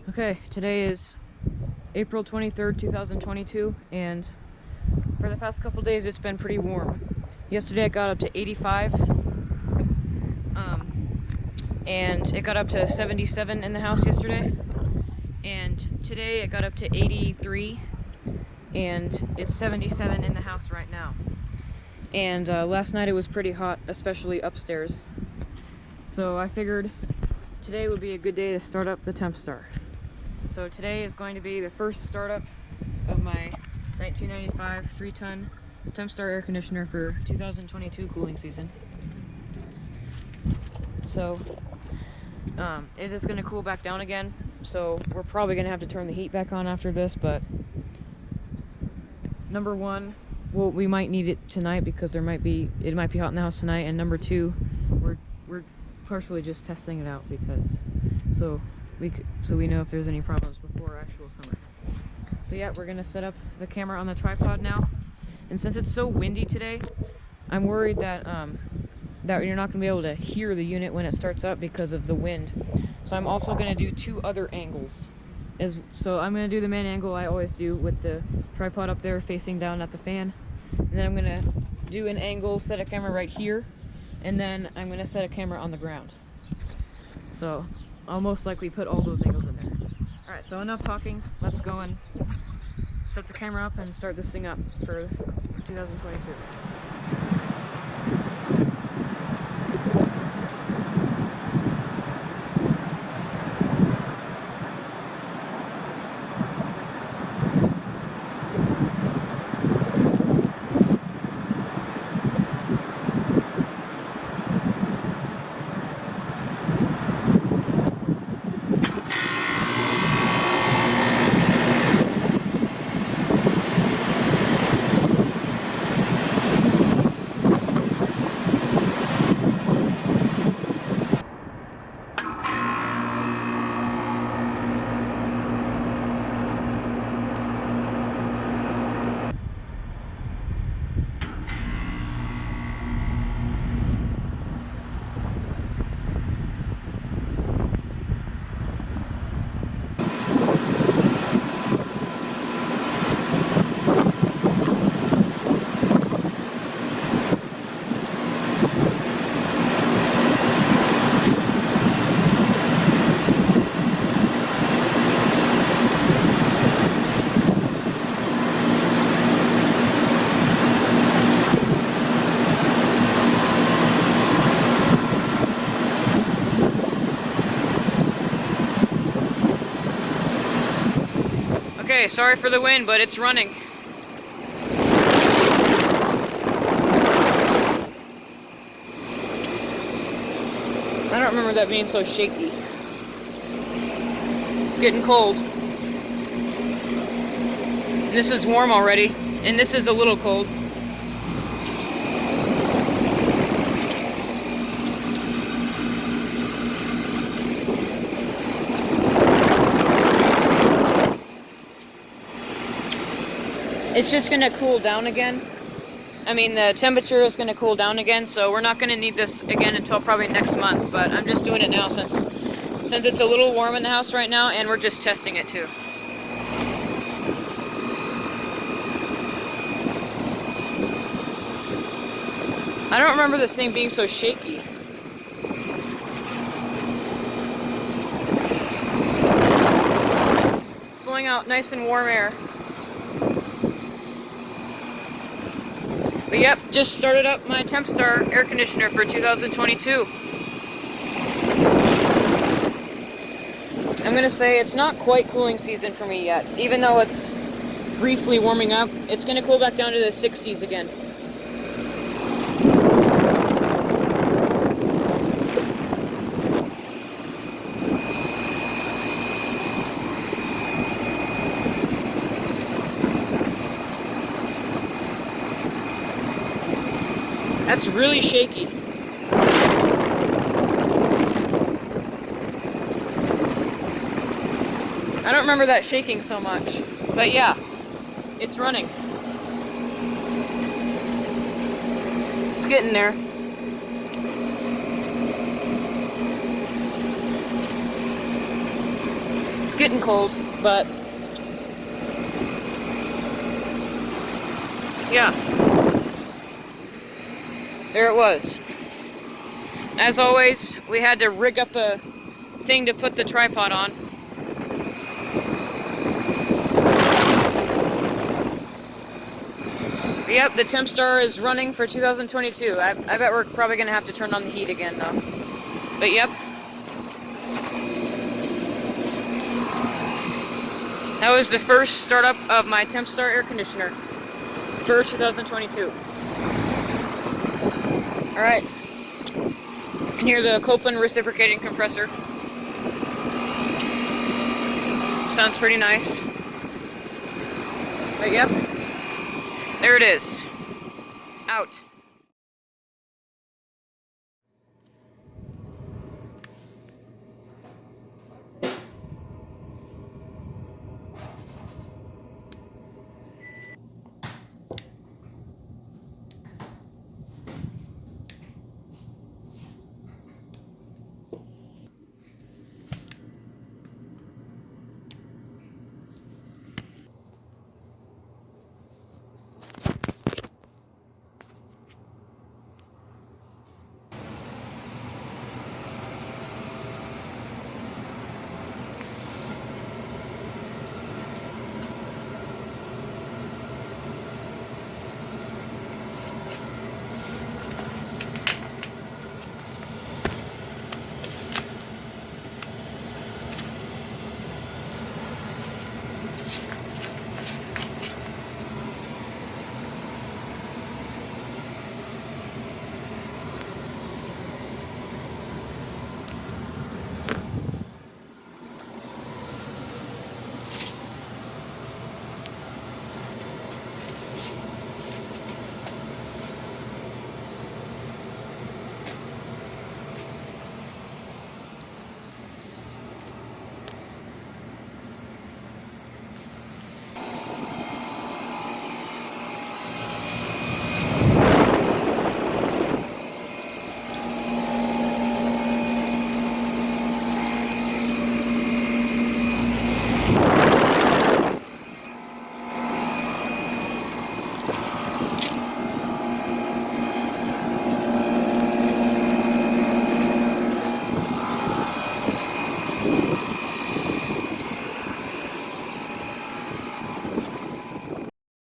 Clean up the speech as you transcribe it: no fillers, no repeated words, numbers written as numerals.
Okay, today is April 23rd, 2022, and for the past couple days it's been pretty warm. Yesterday it got up to 85, and it got up to 77 in the house yesterday, and today it got up to 83, and it's 77 in the house right now. And last night it was pretty hot, especially upstairs. So I figured today would be a good day to start up the Tempstar. So today is going to be the first startup of my 1995 3-ton Tempstar air conditioner for 2022 cooling season. So it is going to cool back down again, so we're probably going to have to turn the heat back on after this, but number one, well, we might need it tonight because it might be hot in the house tonight, and number two, we're partially just testing it out because so we know if there's any problems before actual summer. So yeah, we're gonna set up the camera on the tripod now, and since it's so windy today, I'm worried that that you're not gonna be able to hear the unit when it starts up because of the wind. So I'm also gonna do two other angles. So I'm gonna do the main angle I always do with the tripod up there facing down at the fan, and then I'm gonna do an angle, set a camera right here, and then I'm gonna set a camera on the ground. So I'll most likely put all those angles in there. Alright, so enough talking, let's go and set the camera up and start this thing up for 2022. Okay, sorry for the wind, but it's running. I don't remember that being so shaky. It's getting cold. And this is warm already, and this is a little cold. It's just going to cool down again. I mean, the temperature is going to cool down again, so we're not going to need this again until probably next month, but I'm just doing it now since it's a little warm in the house right now, and we're just testing it too. I don't remember this thing being so shaky. It's blowing out nice and warm air. But yep, just started up my Tempstar air conditioner for 2022. I'm gonna say it's not quite cooling season for me yet. Even though it's briefly warming up, it's gonna cool back down to the 60s again. That's really shaky. I don't remember that shaking so much, but yeah, it's running. It's getting there. It's getting cold, but yeah, there it was. As always, we had to rig up a thing to put the tripod on. Yep, the Tempstar is running for 2022. I bet we're probably going to have to turn on the heat again, though. But yep. That was the first startup of my Tempstar air conditioner for 2022. Alright. You can hear the Copeland reciprocating compressor. Sounds pretty nice. But yep. There it is. Out.